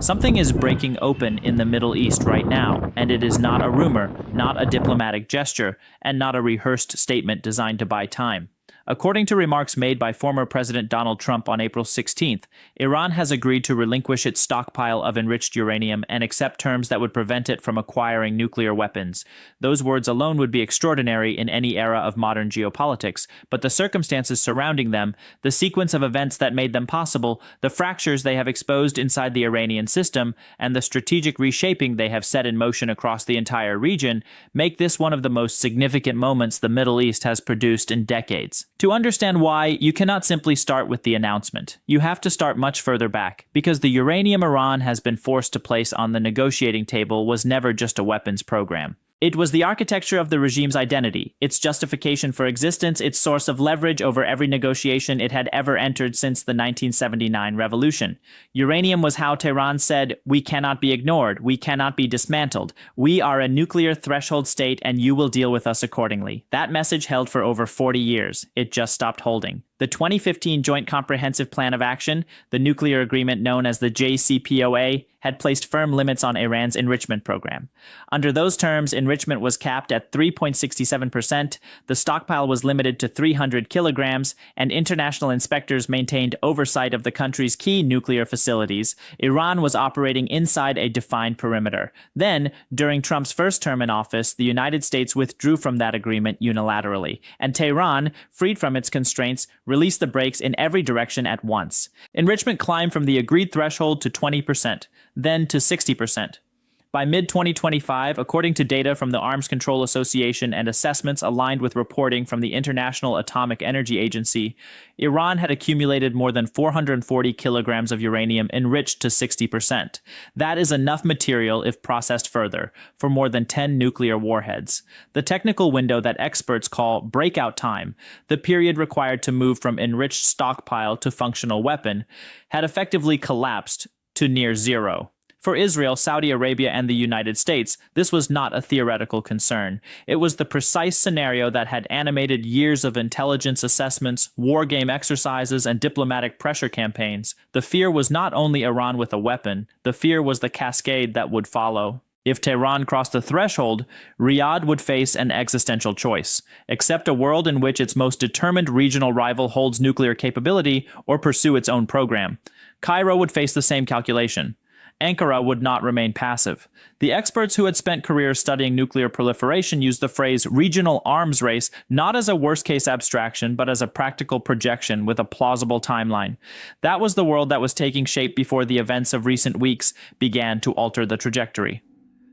Something is breaking open in the Middle East right now, and it is not a rumor, not a diplomatic gesture, and not a rehearsed statement designed to buy time. According to remarks made by former President Donald Trump on April 16th, Iran has agreed to relinquish its stockpile of enriched uranium and accept terms that would prevent it from acquiring nuclear weapons. Those words alone would be extraordinary in any era of modern geopolitics, but the circumstances surrounding them, the sequence of events that made them possible, the fractures they have exposed inside the Iranian system, and the strategic reshaping they have set in motion across the entire region, make this one of the most significant moments the Middle East has produced in decades. To understand why, you cannot simply start with the announcement. You have to start much further back, because the uranium Iran has been forced to place on the negotiating table was never just a weapons program. It was the architecture of the regime's identity, its justification for existence, its source of leverage over every negotiation it had ever entered since the 1979 revolution. Uranium was how Tehran said, "We cannot be ignored, we cannot be dismantled. We are a nuclear threshold state and you will deal with us accordingly." That message held for over 40 years. It just stopped holding. The 2015 Joint Comprehensive Plan of Action, the nuclear agreement known as the JCPOA, had placed firm limits on Iran's enrichment program. Under those terms, enrichment was capped at 3.67%, the stockpile was limited to 300 kilograms, and international inspectors maintained oversight of the country's key nuclear facilities. Iran was operating inside a defined perimeter. Then, during Trump's first term in office, the United States withdrew from that agreement unilaterally, and Tehran, freed from its constraints, released the brakes in every direction at once. Enrichment climbed from the agreed threshold to 20%, then to 60%. By mid-2025, according to data from the Arms Control Association and assessments aligned with reporting from the International Atomic Energy Agency, Iran had accumulated more than 440 kilograms of uranium enriched to 60%. That is enough material, if processed further, for more than 10 nuclear warheads. The technical window that experts call breakout time, the period required to move from enriched stockpile to functional weapon, had effectively collapsed to near zero. For Israel, Saudi Arabia, and the United States, this was not a theoretical concern. It was the precise scenario that had animated years of intelligence assessments, war game exercises, and diplomatic pressure campaigns. The fear was not only Iran with a weapon, the fear was the cascade that would follow. If Tehran crossed the threshold, Riyadh would face an existential choice: accept a world in which its most determined regional rival holds nuclear capability or pursue its own program. Cairo would face the same calculation. Ankara would not remain passive. The experts who had spent careers studying nuclear proliferation used the phrase regional arms race not as a worst-case abstraction, but as a practical projection with a plausible timeline. That was the world that was taking shape before the events of recent weeks began to alter the trajectory.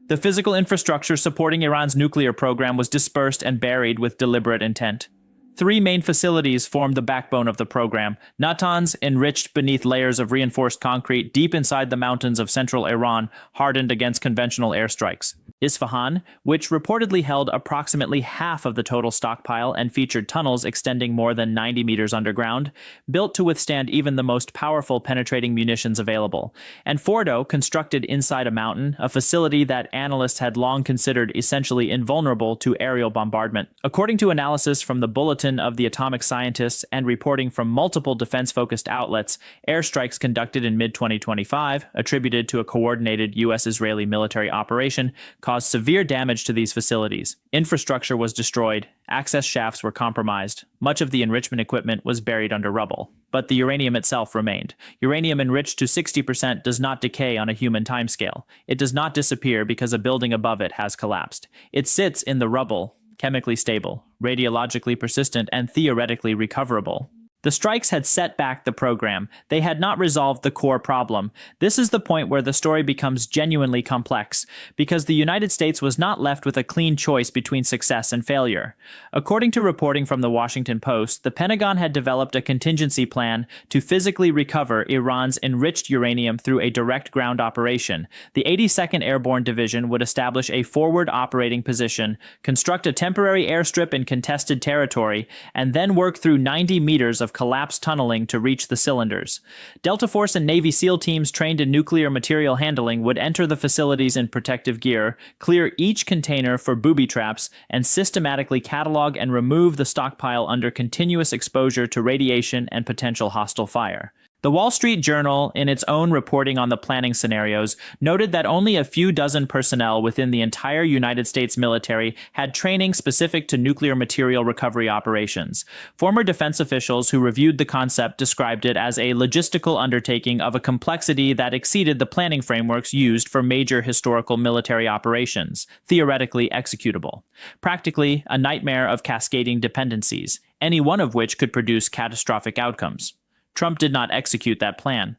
The physical infrastructure supporting Iran's nuclear program was dispersed and buried with deliberate intent. 3 main facilities formed the backbone of the program: Natanz, enriched beneath layers of reinforced concrete deep inside the mountains of central Iran, hardened against conventional airstrikes; Isfahan, which reportedly held approximately half of the total stockpile and featured tunnels extending more than 90 meters underground, built to withstand even the most powerful penetrating munitions available; and Fordo, constructed inside a mountain, a facility that analysts had long considered essentially invulnerable to aerial bombardment. According to analysis from the Bulletin of the Atomic Scientists and reporting from multiple defense-focused outlets, airstrikes conducted in mid-2025, attributed to a coordinated U.S.-Israeli military operation, caused severe damage to these facilities. Infrastructure was destroyed, access shafts were compromised, much of the enrichment equipment was buried under rubble. But the uranium itself remained. Uranium enriched to 60% does not decay on a human timescale. It does not disappear because a building above it has collapsed. It sits in the rubble, chemically stable, radiologically persistent, and theoretically recoverable. The strikes had set back the program. They had not resolved the core problem. This is the point where the story becomes genuinely complex, because the United States was not left with a clean choice between success and failure. According to reporting from the Washington Post, the Pentagon had developed a contingency plan to physically recover Iran's enriched uranium through a direct ground operation. The 82nd Airborne Division would establish a forward operating position, construct a temporary airstrip in contested territory, and then work through 90 meters of collapsed tunneling to reach the cylinders. Delta Force and Navy SEAL teams trained in nuclear material handling would enter the facilities in protective gear, clear each container for booby traps, and systematically catalog and remove the stockpile under continuous exposure to radiation and potential hostile fire. The Wall Street Journal, in its own reporting on the planning scenarios, noted that only a few dozen personnel within the entire United States military had training specific to nuclear material recovery operations. Former defense officials who reviewed the concept described it as a logistical undertaking of a complexity that exceeded the planning frameworks used for major historical military operations, theoretically executable. Practically, a nightmare of cascading dependencies, any one of which could produce catastrophic outcomes. Trump did not execute that plan.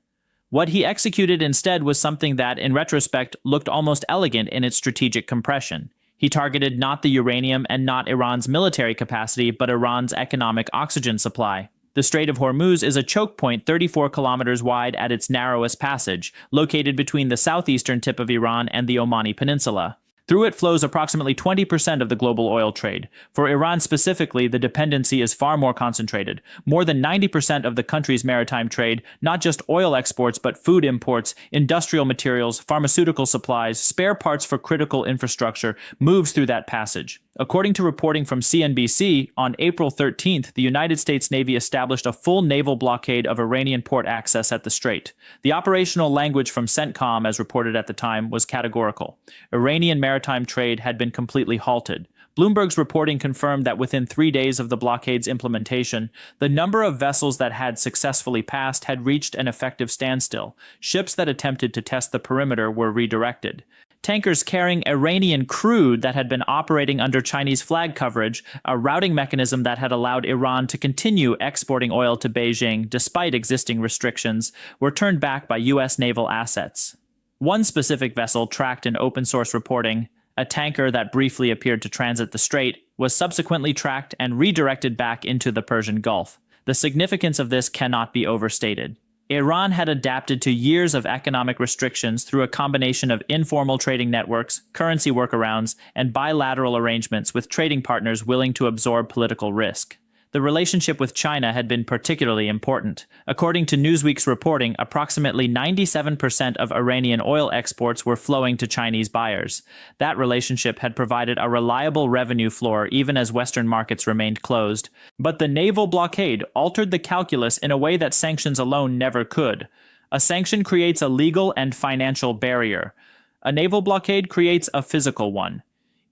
What he executed instead was something that, in retrospect, looked almost elegant in its strategic compression. He targeted not the uranium and not Iran's military capacity, but Iran's economic oxygen supply. The Strait of Hormuz is a choke point 34 kilometers wide at its narrowest passage, located between the southeastern tip of Iran and the Omani Peninsula. Through it flows approximately 20% of the global oil trade. For Iran specifically, the dependency is far more concentrated. More than 90% of the country's maritime trade, not just oil exports but food imports, industrial materials, pharmaceutical supplies, spare parts for critical infrastructure, moves through that passage. According to reporting from CNBC, on April 13th, the United States Navy established a full naval blockade of Iranian port access at the strait. The operational language from CENTCOM, as reported at the time, was categorical. Iranian maritime trade had been completely halted. Bloomberg's reporting confirmed that within 3 days of the blockade's implementation, the number of vessels that had successfully passed had reached an effective standstill. Ships that attempted to test the perimeter were redirected. Tankers carrying Iranian crude that had been operating under Chinese flag coverage, a routing mechanism that had allowed Iran to continue exporting oil to Beijing despite existing restrictions, were turned back by U.S. naval assets. One specific vessel tracked in open-source reporting, a tanker that briefly appeared to transit the strait, was subsequently tracked and redirected back into the Persian Gulf. The significance of this cannot be overstated. Iran had adapted to years of economic restrictions through a combination of informal trading networks, currency workarounds, and bilateral arrangements with trading partners willing to absorb political risk. The relationship with China had been particularly important. According to Newsweek's reporting, approximately 97% of Iranian oil exports were flowing to Chinese buyers. That relationship had provided a reliable revenue floor even as Western markets remained closed. But the naval blockade altered the calculus in a way that sanctions alone never could. A sanction creates a legal and financial barrier. A naval blockade creates a physical one.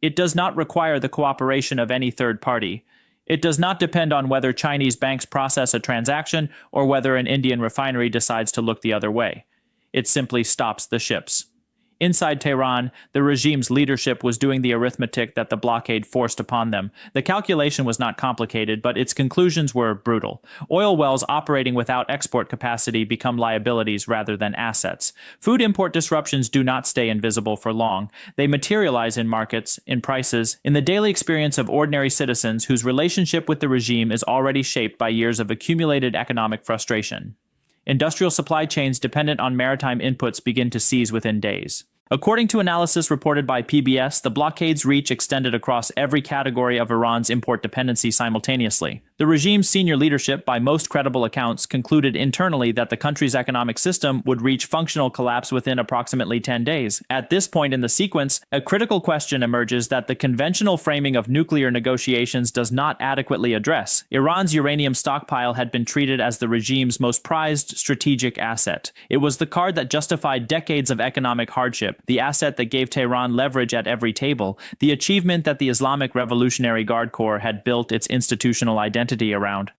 It does not require the cooperation of any third party. It does not depend on whether Chinese banks process a transaction or whether an Indian refinery decides to look the other way. It simply stops the ships. Inside Tehran, the regime's leadership was doing the arithmetic that the blockade forced upon them. The calculation was not complicated, but its conclusions were brutal. Oil wells operating without export capacity become liabilities rather than assets. Food import disruptions do not stay invisible for long. They materialize in markets, in prices, in the daily experience of ordinary citizens whose relationship with the regime is already shaped by years of accumulated economic frustration. Industrial supply chains dependent on maritime inputs begin to seize within days. According to analysis reported by PBS, the blockade's reach extended across every category of Iran's import dependency simultaneously. The regime's senior leadership, by most credible accounts, concluded internally that the country's economic system would reach functional collapse within approximately 10 days. At this point in the sequence, a critical question emerges that the conventional framing of nuclear negotiations does not adequately address. Iran's uranium stockpile had been treated as the regime's most prized strategic asset. It was the card that justified decades of economic hardship, the asset that gave Tehran leverage at every table, the achievement that the Islamic Revolutionary Guard Corps had built its institutional identity around.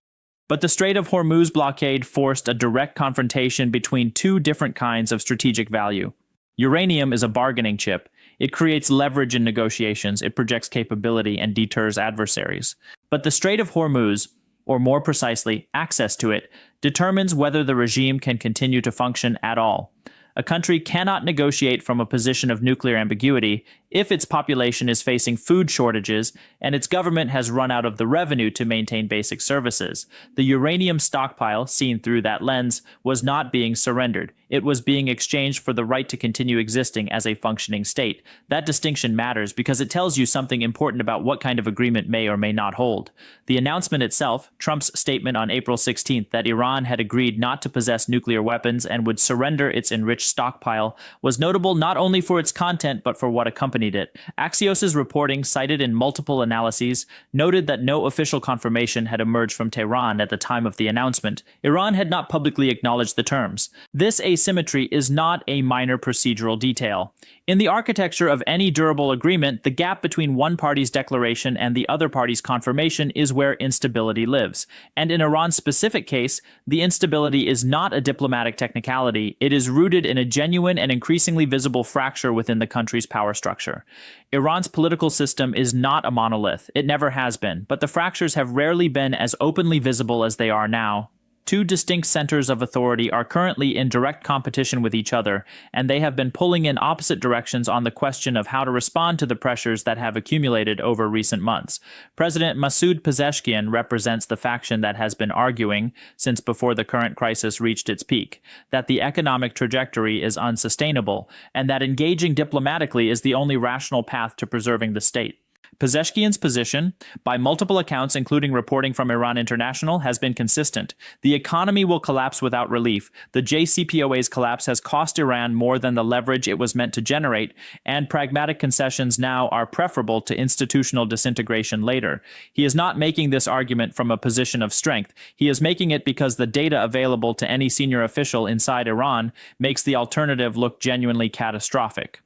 But the Strait of Hormuz blockade forced a direct confrontation between two different kinds of strategic value. Uranium is a bargaining chip. It creates leverage in negotiations, it projects capability, and deters adversaries. But the Strait of Hormuz, or more precisely, access to it, determines whether the regime can continue to function at all. A country cannot negotiate from a position of nuclear ambiguity if its population is facing food shortages and its government has run out of the revenue to maintain basic services. The uranium stockpile, seen through that lens, was not being surrendered. It was being exchanged for the right to continue existing as a functioning state. That distinction matters because it tells you something important about what kind of agreement may or may not hold. The announcement itself, Trump's statement on April 16th that Iran had agreed not to possess nuclear weapons and would surrender its enriched uranium-rich stockpile was notable not only for its content but for what accompanied it. Axios's reporting, cited in multiple analyses, noted that no official confirmation had emerged from Tehran at the time of the announcement. Iran had not publicly acknowledged the terms. This asymmetry is not a minor procedural detail. In the architecture of any durable agreement, the gap between one party's declaration and the other party's confirmation is where instability lives. And in Iran's specific case, the instability is not a diplomatic technicality. It is rooted in a genuine and increasingly visible fracture within the country's power structure. Iran's political system is not a monolith. It never has been, but the fractures have rarely been as openly visible as they are now. Two distinct centers of authority are currently in direct competition with each other, and they have been pulling in opposite directions on the question of how to respond to the pressures that have accumulated over recent months. President Masoud Pezeshkian represents the faction that has been arguing, since before the current crisis reached its peak, that the economic trajectory is unsustainable, and that engaging diplomatically is the only rational path to preserving the state. Pezeshkian's position, by multiple accounts including reporting from Iran International, has been consistent. The economy will collapse without relief. The JCPOA's collapse has cost Iran more than the leverage it was meant to generate, and pragmatic concessions now are preferable to institutional disintegration later. He is not making this argument from a position of strength. He is making it because the data available to any senior official inside Iran makes the alternative look genuinely catastrophic.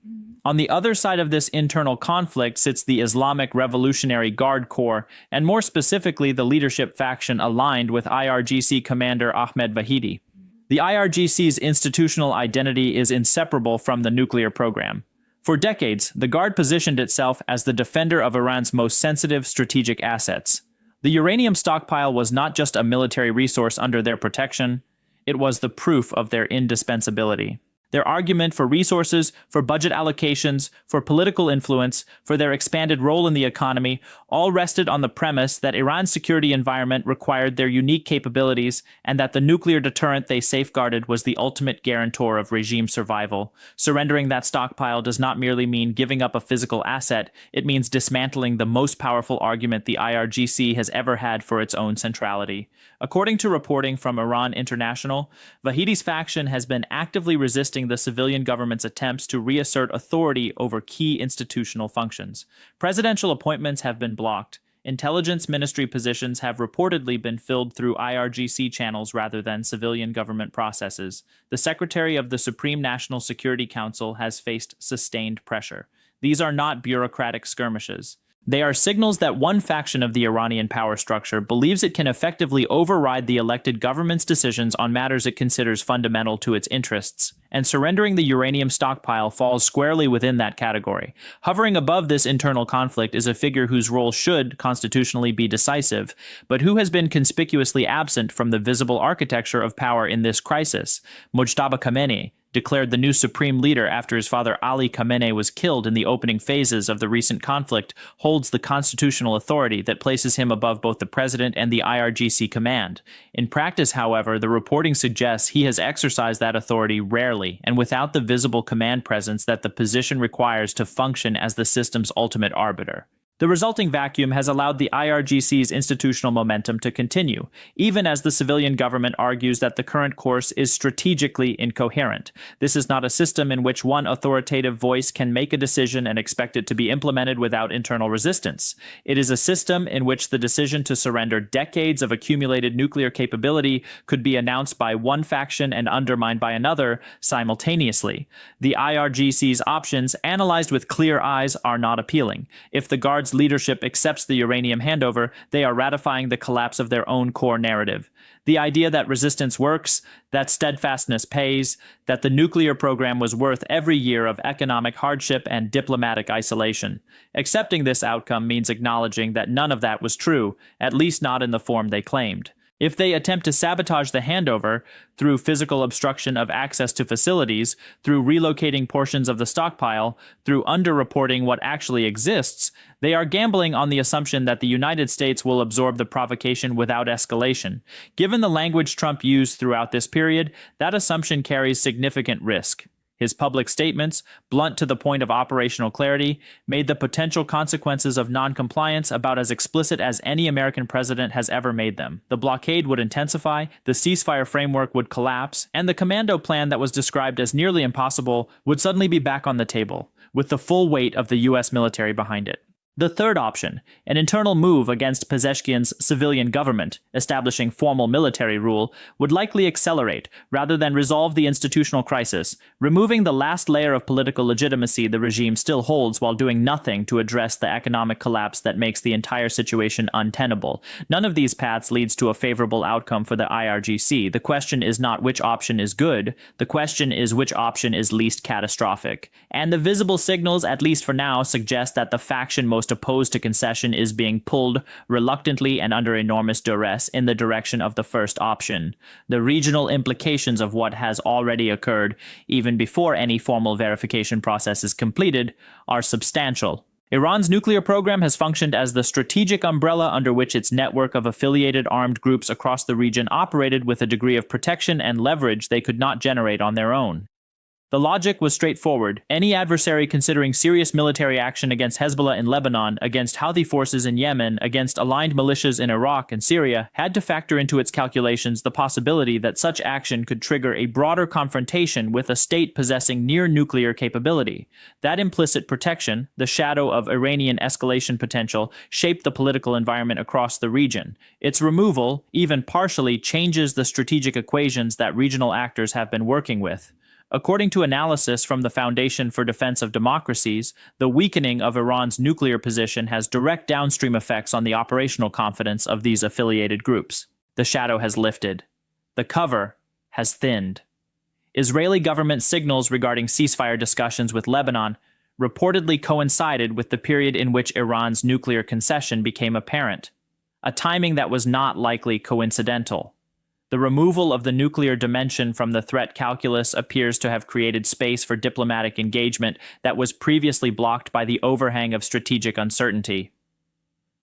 On the other side of this internal conflict sits the Islamic Revolutionary Guard Corps, and more specifically the leadership faction aligned with IRGC commander Ahmed Vahidi. The IRGC's institutional identity is inseparable from the nuclear program. For decades, the Guard positioned itself as the defender of Iran's most sensitive strategic assets. The uranium stockpile was not just a military resource under their protection, it was the proof of their indispensability. Their argument for resources, for budget allocations, for political influence, for their expanded role in the economy, all rested on the premise that Iran's security environment required their unique capabilities and that the nuclear deterrent they safeguarded was the ultimate guarantor of regime survival. Surrendering that stockpile does not merely mean giving up a physical asset, it means dismantling the most powerful argument the IRGC has ever had for its own centrality. According to reporting from Iran International, Vahidi's faction has been actively resisting the civilian government's attempts to reassert authority over key institutional functions. Presidential appointments have been blocked. Intelligence ministry positions have reportedly been filled through IRGC channels rather than civilian government processes. The Secretary of the Supreme National Security Council has faced sustained pressure. These are not bureaucratic skirmishes. They are signals that one faction of the Iranian power structure believes it can effectively override the elected government's decisions on matters it considers fundamental to its interests, and surrendering the uranium stockpile falls squarely within that category. Hovering above this internal conflict is a figure whose role should constitutionally be decisive, but who has been conspicuously absent from the visible architecture of power in this crisis: Mojtaba Khamenei, declared the new supreme leader after his father Ali Khamenei was killed in the opening phases of the recent conflict, holds the constitutional authority that places him above both the president and the IRGC command. In practice, however, the reporting suggests he has exercised that authority rarely and without the visible command presence that the position requires to function as the system's ultimate arbiter. The resulting vacuum has allowed the IRGC's institutional momentum to continue, even as the civilian government argues that the current course is strategically incoherent. This is not a system in which one authoritative voice can make a decision and expect it to be implemented without internal resistance. It is a system in which the decision to surrender decades of accumulated nuclear capability could be announced by one faction and undermined by another simultaneously. The IRGC's options, analyzed with clear eyes, are not appealing. If the Guard's leadership accepts the uranium handover, they are ratifying the collapse of their own core narrative. The idea that resistance works, that steadfastness pays, that the nuclear program was worth every year of economic hardship and diplomatic isolation. Accepting this outcome means acknowledging that none of that was true, at least not in the form they claimed. If they attempt to sabotage the handover through physical obstruction of access to facilities, through relocating portions of the stockpile, through underreporting what actually exists, they are gambling on the assumption that the United States will absorb the provocation without escalation. Given the language Trump used throughout this period, that assumption carries significant risk. His public statements, blunt to the point of operational clarity, made the potential consequences of noncompliance about as explicit as any American president has ever made them. The blockade would intensify, the ceasefire framework would collapse, and the commando plan that was described as nearly impossible would suddenly be back on the table, with the full weight of the U.S. military behind it. The third option, an internal move against Pezeshkian's civilian government, establishing formal military rule, would likely accelerate, rather than resolve the institutional crisis, removing the last layer of political legitimacy the regime still holds while doing nothing to address the economic collapse that makes the entire situation untenable. None of these paths leads to a favorable outcome for the IRGC. The question is not which option is good, the question is which option is least catastrophic. And the visible signals, at least for now, suggest that the faction most opposed to concession is being pulled reluctantly and under enormous duress in the direction of the first option. The regional implications of what has already occurred, even before any formal verification process is completed, are substantial. Iran's nuclear program has functioned as the strategic umbrella under which its network of affiliated armed groups across the region operated with a degree of protection and leverage they could not generate on their own. The logic was straightforward. Any adversary considering serious military action against Hezbollah in Lebanon, against Houthi forces in Yemen, against aligned militias in Iraq and Syria, had to factor into its calculations the possibility that such action could trigger a broader confrontation with a state possessing near-nuclear capability. That implicit protection, the shadow of Iranian escalation potential, shaped the political environment across the region. Its removal, even partially, changes the strategic equations that regional actors have been working with. According to analysis from the Foundation for Defense of Democracies, the weakening of Iran's nuclear position has direct downstream effects on the operational confidence of these affiliated groups. The shadow has lifted. The cover has thinned. Israeli government signals regarding ceasefire discussions with Lebanon reportedly coincided with the period in which Iran's nuclear concession became apparent, a timing that was not likely coincidental. The removal of the nuclear dimension from the threat calculus appears to have created space for diplomatic engagement that was previously blocked by the overhang of strategic uncertainty.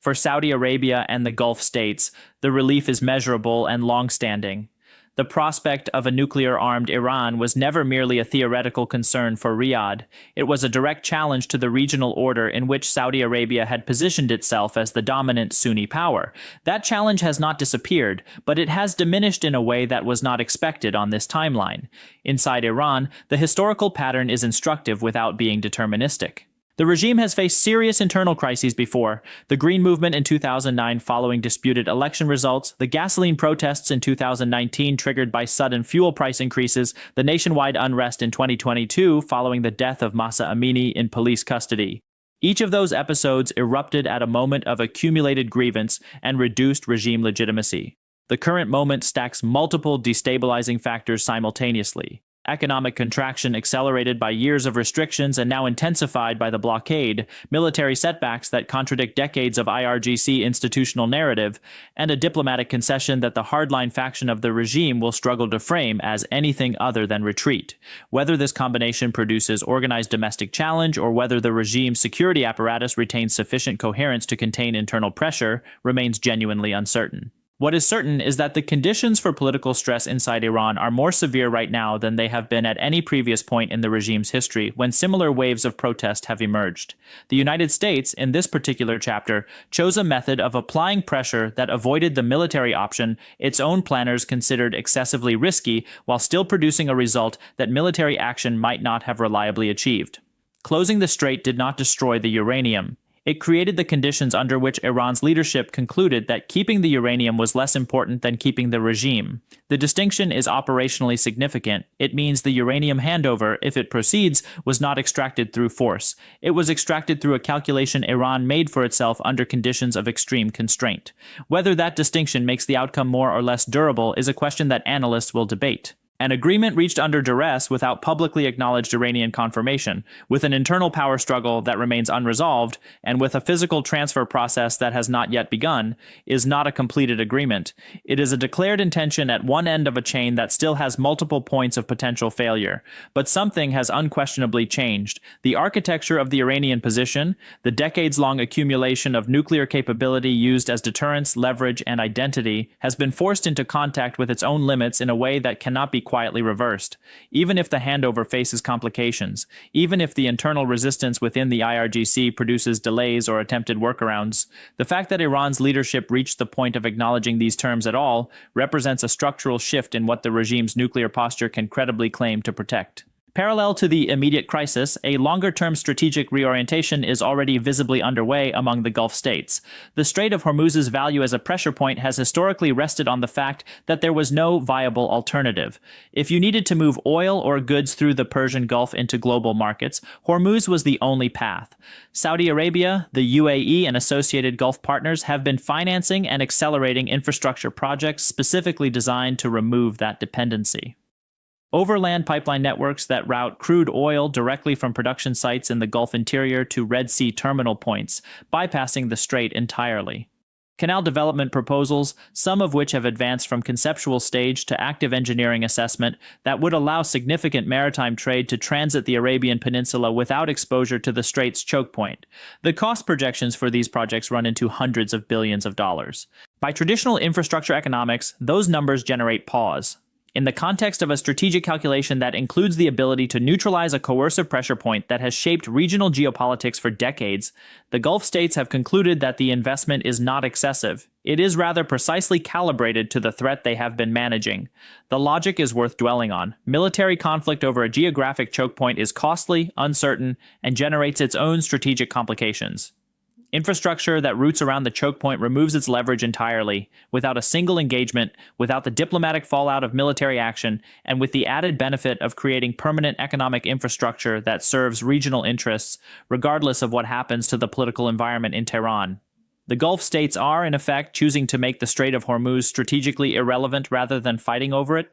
For Saudi Arabia and the Gulf states, the relief is measurable and long-standing. The prospect of a nuclear-armed Iran was never merely a theoretical concern for Riyadh. It was a direct challenge to the regional order in which Saudi Arabia had positioned itself as the dominant Sunni power. That challenge has not disappeared, but it has diminished in a way that was not expected on this timeline. Inside Iran, the historical pattern is instructive without being deterministic. The regime has faced serious internal crises before: the Green Movement in 2009 following disputed election results, the gasoline protests in 2019 triggered by sudden fuel price increases, the nationwide unrest in 2022 following the death of Mahsa Amini in police custody. Each of those episodes erupted at a moment of accumulated grievance and reduced regime legitimacy. The current moment stacks multiple destabilizing factors simultaneously: economic contraction accelerated by years of restrictions and now intensified by the blockade, military setbacks that contradict decades of IRGC institutional narrative, and a diplomatic concession that the hardline faction of the regime will struggle to frame as anything other than retreat. Whether this combination produces organized domestic challenge or whether the regime's security apparatus retains sufficient coherence to contain internal pressure remains genuinely uncertain. What is certain is that the conditions for political stress inside Iran are more severe right now than they have been at any previous point in the regime's history when similar waves of protest have emerged. The United States, in this particular chapter, chose a method of applying pressure that avoided the military option its own planners considered excessively risky while still producing a result that military action might not have reliably achieved. Closing the strait did not destroy the uranium. It created the conditions under which Iran's leadership concluded that keeping the uranium was less important than keeping the regime. The distinction is operationally significant. It means the uranium handover, if it proceeds, was not extracted through force. It was extracted through a calculation Iran made for itself under conditions of extreme constraint. Whether that distinction makes the outcome more or less durable is a question that analysts will debate. An agreement reached under duress without publicly acknowledged Iranian confirmation, with an internal power struggle that remains unresolved, and with a physical transfer process that has not yet begun, is not a completed agreement. It is a declared intention at one end of a chain that still has multiple points of potential failure. But something has unquestionably changed. The architecture of the Iranian position, the decades-long accumulation of nuclear capability used as deterrence, leverage, and identity, has been forced into contact with its own limits in a way that cannot be quietly reversed. Even if the handover faces complications, even if the internal resistance within the IRGC produces delays or attempted workarounds, the fact that Iran's leadership reached the point of acknowledging these terms at all represents a structural shift in what the regime's nuclear posture can credibly claim to protect. Parallel to the immediate crisis, a longer-term strategic reorientation is already visibly underway among the Gulf states. The Strait of Hormuz's value as a pressure point has historically rested on the fact that there was no viable alternative. If you needed to move oil or goods through the Persian Gulf into global markets, Hormuz was the only path. Saudi Arabia, the UAE, and associated Gulf partners have been financing and accelerating infrastructure projects specifically designed to remove that dependency. Overland pipeline networks that route crude oil directly from production sites in the Gulf interior to Red Sea terminal points, bypassing the strait entirely. Canal development proposals, some of which have advanced from conceptual stage to active engineering assessment, that would allow significant maritime trade to transit the Arabian Peninsula without exposure to the strait's choke point. The cost projections for these projects run into hundreds of billions of dollars. By traditional infrastructure economics, those numbers generate pause. In the context of a strategic calculation that includes the ability to neutralize a coercive pressure point that has shaped regional geopolitics for decades, the Gulf states have concluded that the investment is not excessive. It is rather precisely calibrated to the threat they have been managing. The logic is worth dwelling on. Military conflict over a geographic choke point is costly, uncertain, and generates its own strategic complications. Infrastructure that roots around the choke point removes its leverage entirely, without a single engagement, without the diplomatic fallout of military action, and with the added benefit of creating permanent economic infrastructure that serves regional interests, regardless of what happens to the political environment in Tehran. The Gulf states are, in effect, choosing to make the Strait of Hormuz strategically irrelevant rather than fighting over it.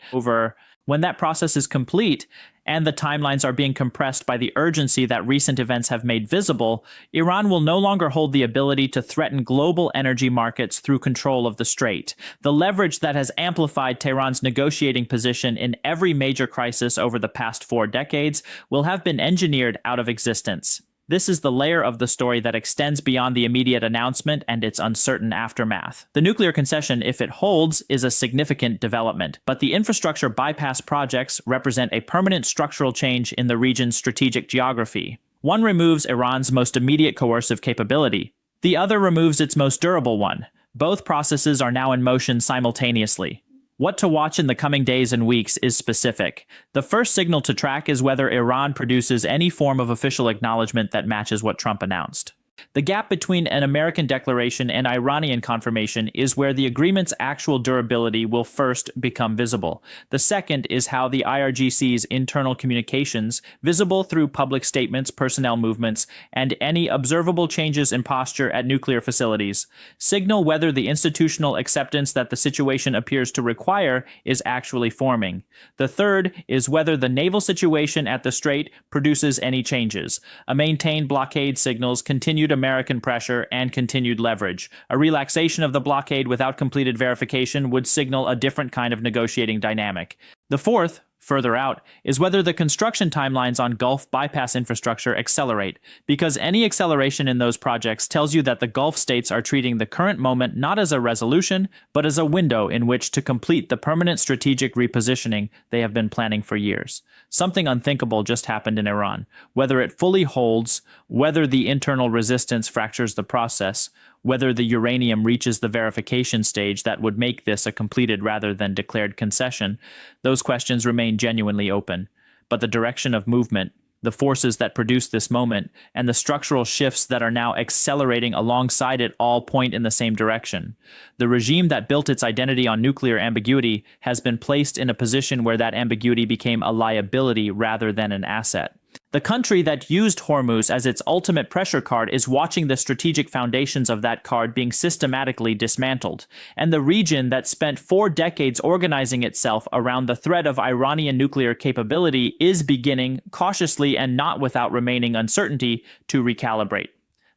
When that process is complete, and the timelines are being compressed by the urgency that recent events have made visible, Iran will no longer hold the ability to threaten global energy markets through control of the strait. The leverage that has amplified Tehran's negotiating position in every major crisis over the past 4 decades will have been engineered out of existence. This is the layer of the story that extends beyond the immediate announcement and its uncertain aftermath. The nuclear concession, if it holds, is a significant development, but the infrastructure bypass projects represent a permanent structural change in the region's strategic geography. One removes Iran's most immediate coercive capability. The other removes its most durable one. Both processes are now in motion simultaneously. What to watch in the coming days and weeks is specific. The first signal to track is whether Iran produces any form of official acknowledgement that matches what Trump announced. The gap between an American declaration and Iranian confirmation is where the agreement's actual durability will first become visible. The second is how the IRGC's internal communications, visible through public statements, personnel movements, and any observable changes in posture at nuclear facilities, signal whether the institutional acceptance that the situation appears to require is actually forming. The third is whether the naval situation at the Strait produces any changes. A maintained blockade signals continued American pressure and continued leverage. A relaxation of the blockade without completed verification would signal a different kind of negotiating dynamic. The fourth, further out, is whether the construction timelines on Gulf bypass infrastructure accelerate, because any acceleration in those projects tells you that the Gulf states are treating the current moment not as a resolution, but as a window in which to complete the permanent strategic repositioning they have been planning for years. Something unthinkable just happened in Iran. Whether it fully holds, whether the internal resistance fractures the process, whether the uranium reaches the verification stage that would make this a completed rather than declared concession, those questions remain genuinely open. But the direction of movement, the forces that produce this moment, and the structural shifts that are now accelerating alongside it all point in the same direction. The regime that built its identity on nuclear ambiguity has been placed in a position where that ambiguity became a liability rather than an asset. The country that used Hormuz as its ultimate pressure card is watching the strategic foundations of that card being systematically dismantled, and the region that spent 4 decades organizing itself around the threat of Iranian nuclear capability is beginning, cautiously and not without remaining uncertainty, to recalibrate.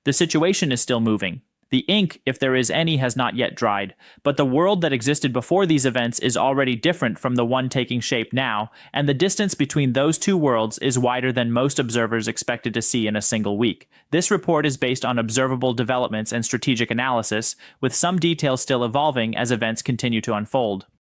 The situation is still moving. The ink, if there is any, has not yet dried, but the world that existed before these events is already different from the one taking shape now, and the distance between those two worlds is wider than most observers expected to see in a single week. This report is based on observable developments and strategic analysis, with some details still evolving as events continue to unfold.